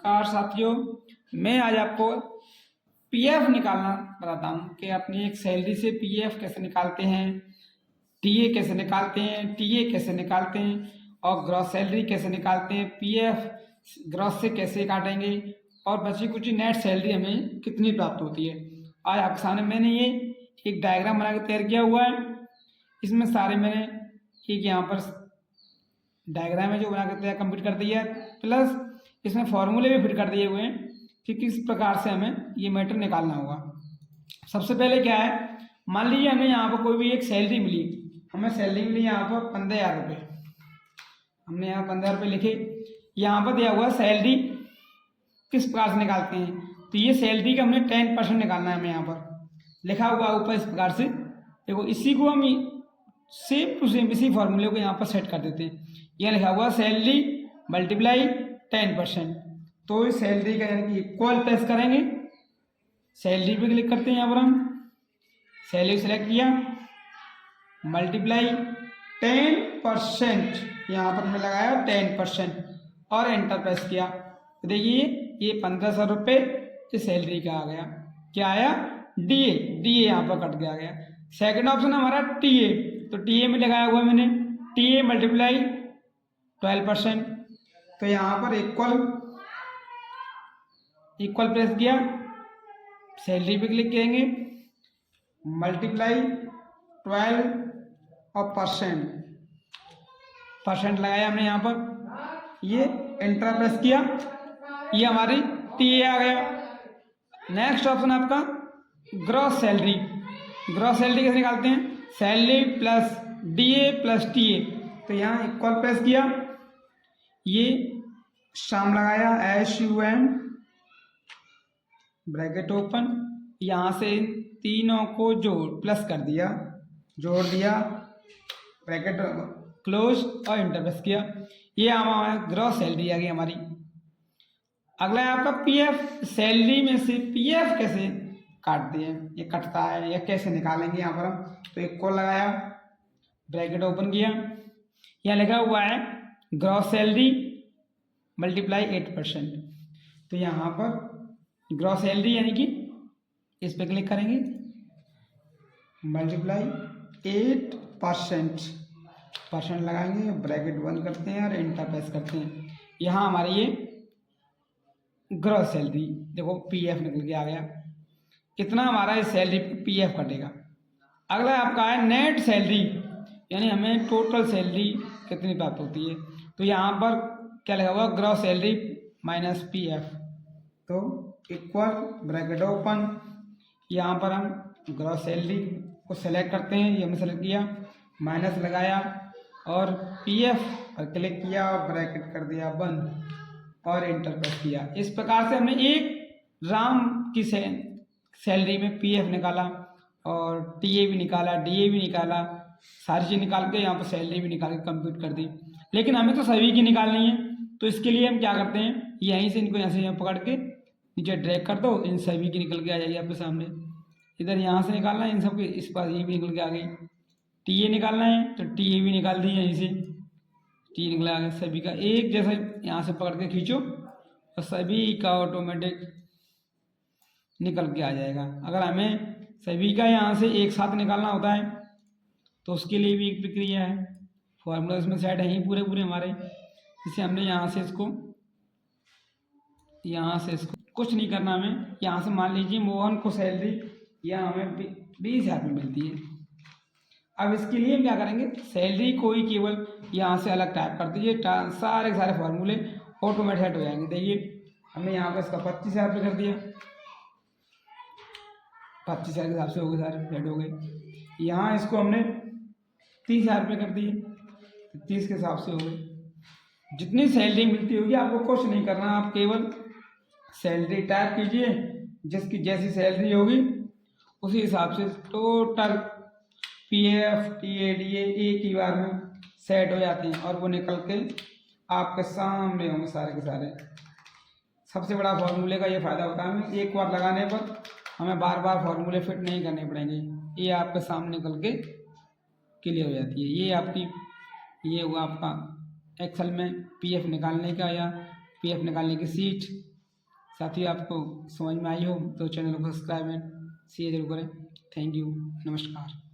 नमस्कार साथियों, मैं आज आपको पीएफ निकालना बताता हूँ कि अपनी एक सैलरी से पीएफ कैसे निकालते हैं, टीए कैसे निकालते हैं, टीए कैसे निकालते हैं और ग्रॉस सैलरी कैसे निकालते हैं, पीएफ ग्रॉस से कैसे काटेंगे और बची कुछ नेट सैलरी हमें कितनी प्राप्त होती है। आज आपके सामने मैंने ये एक डायग्राम बना के तैयार किया हुआ है। इसमें सारे मैंने एक यहाँ पर डायग्राम है जो बना के तैयार कंप्लीट कर दिया है, प्लस इसमें फॉर्मूले भी फिट कर दिए हुए हैं कि किस प्रकार से हमें ये मैटर निकालना होगा। सबसे पहले क्या है, मान लीजिए हमें यहाँ पर कोई भी एक सैलरी मिली, हमें सैलरी मिली यहाँ पर 15,000 रुपये। हमने यहाँ 15,000 रुपये लिखे, यहाँ पर दिया हुआ सैलरी किस प्रकार से निकालते हैं, तो ये सैलरी का हमने 10% निकालना है। हमें यहाँ पर लिखा हुआ ऊपर इस प्रकार से, देखो इसी को हम सेम टू सेम इसी फॉर्मूले को यहाँ पर सेट कर देते हैं। यह लिखा हुआ सैलरी मल्टीप्लाई 10%, तो इस सैलरी का यानी कि इक्वल प्रेस करेंगे, सैलरी पे क्लिक करते हैं। यहाँ पर हम सैलरी सेलेक्ट किया, मल्टीप्लाई 10%, यहाँ पर हमने लगाया 10% और एंटर प्रेस किया। तो देखिए ये 1500 रुपये इस सैलरी का आ गया। क्या आया? डीए, डीए यहाँ पर कट के आ गया। सेकंड ऑप्शन हमारा टीए, तो टीए में लगाया हुआ मैंने टीए मल्टीप्लाई 12%, तो यहाँ पर इक्वल प्रेस किया, सैलरी पे क्लिक करेंगे, मल्टीप्लाई 12 और परसेंट लगाया हमने यहाँ पर, ये एंटर प्रेस किया, ये हमारी टीए आ गया। नेक्स्ट ऑप्शन आपका ग्रॉस सैलरी। ग्रॉस सैलरी कैसे निकालते हैं? Salary plus DA plus TA, तो यहाँ इक्वल प्रेस किया, ये शाम लगाया, SUM ब्रैकेट ओपन, यहाँ से तीनों को प्लस कर दिया, जोड़ दिया, ब्रैकेट क्लोज और इंटर प्रेस किया। ये हमारा ग्रॉस सैलरी आ गई हमारी। अगला है आपका पीएफ। सैलरी में से पीएफ कैसे काटते हैं, ये कटता है या कैसे निकालेंगे यहाँ पर हम, तो एक को लगाया, ब्रैकेट ओपन किया, यहाँ लिखा हुआ है ग्रॉस सैलरी मल्टीप्लाई 8%, तो यहाँ पर ग्रॉस सैलरी यानी कि इस पर क्लिक करेंगे, मल्टीप्लाई 8% लगाएंगे, ब्रैकेट बंद करते हैं और एंटर प्रेस करते हैं। यहाँ हमारी ये ग्रॉस सैलरी देखो पीएफ निकल के आ गया, कितना हमारा इस सैलरी पे पीएफ कटेगा। अगला आपका है नेट सैलरी, यानी हमें टोटल सैलरी कितनी प्राप्त होती है, तो यहाँ पर क्या लगा हुआ, ग्रॉस सैलरी माइनस पीएफ, तो इक्वल ब्रैकेट ओपन, यहाँ पर हम ग्रॉस सैलरी को सेलेक्ट करते हैं, ये हमने सेलेक्ट किया, माइनस लगाया और पीएफ पर क्लिक किया और ब्रैकेट कर दिया बंद और एंटर प्रेस किया। इस प्रकार से हमने एक राम की सैलरी में पीएफ निकाला और टीए भी निकाला, डीए भी निकाला, सारी चीज़ निकाल के यहाँ पर सैलरी भी निकाल के कंप्यूट कर दी। लेकिन हमें तो सभी की निकालनी है, तो इसके लिए हम क्या करते हैं, यहीं से इनको यहाँ से पकड़ के नीचे ड्रैग कर दो, इन सभी की निकल के आ जाएगी आपके सामने। इधर यहाँ से निकालना है इन सब के, इस पास ये भी निकल के आ गई। टीए निकालना है तो टीए भी निकाल दी, यहीं से टी निकला आ गया सभी का। एक जैसा यहाँ से पकड़ के खींचो और सभी का ऑटोमेटिक निकल के आ जाएगा। अगर हमें सभी का यहाँ से एक साथ निकालना होता है तो उसके लिए भी एक प्रक्रिया है, फॉर्मूला इसमें सेट है ही पूरे हमारे। इसे हमने यहाँ से इसको कुछ नहीं करना, हमें यहाँ से मान लीजिए मोहन को सैलरी यहाँ हमें 20,000 रुपये मिलती है। अब इसके लिए हम क्या करेंगे, सैलरी को ही केवल यहाँ से अलग टाइप कर दीजिए, सारे फार्मूले ऑटोमेटिक सेट हो जाएंगे। देखिए हमने यहाँ पर इसका 25,000 रुपये कर दिया, 25,000 के हिसाब से हो गए, सारे सेट हो गए। यहाँ इसको हमने 30,000 रुपये कर दिए, 30 के हिसाब से हो गए। जितनी सैलरी मिलती होगी आपको कुछ नहीं करना, आप केवल सैलरी टाइप कीजिए, जिसकी जैसी सैलरी होगी उसी हिसाब से टोटल पीएफ टीए डीए एक ही बार में सेट हो जाते हैं और वो निकल के आपके सामने होंगे सारे के सारे। सबसे बड़ा फार्मूले का ये फ़ायदा होता है, हमें एक बार लगाने पर हमें बार बार फार्मूले फिट नहीं करने पड़ेंगे, ये आपके सामने निकल के क्लियर हो जाती है। ये हुआ आपका एक्सेल में पीएफ निकालने का या पीएफ निकालने की सीट साथ ही आपको समझ में आई हो तो चैनल को सब्सक्राइब एंड शेयर जरूर करें। थैंक यू, नमस्कार।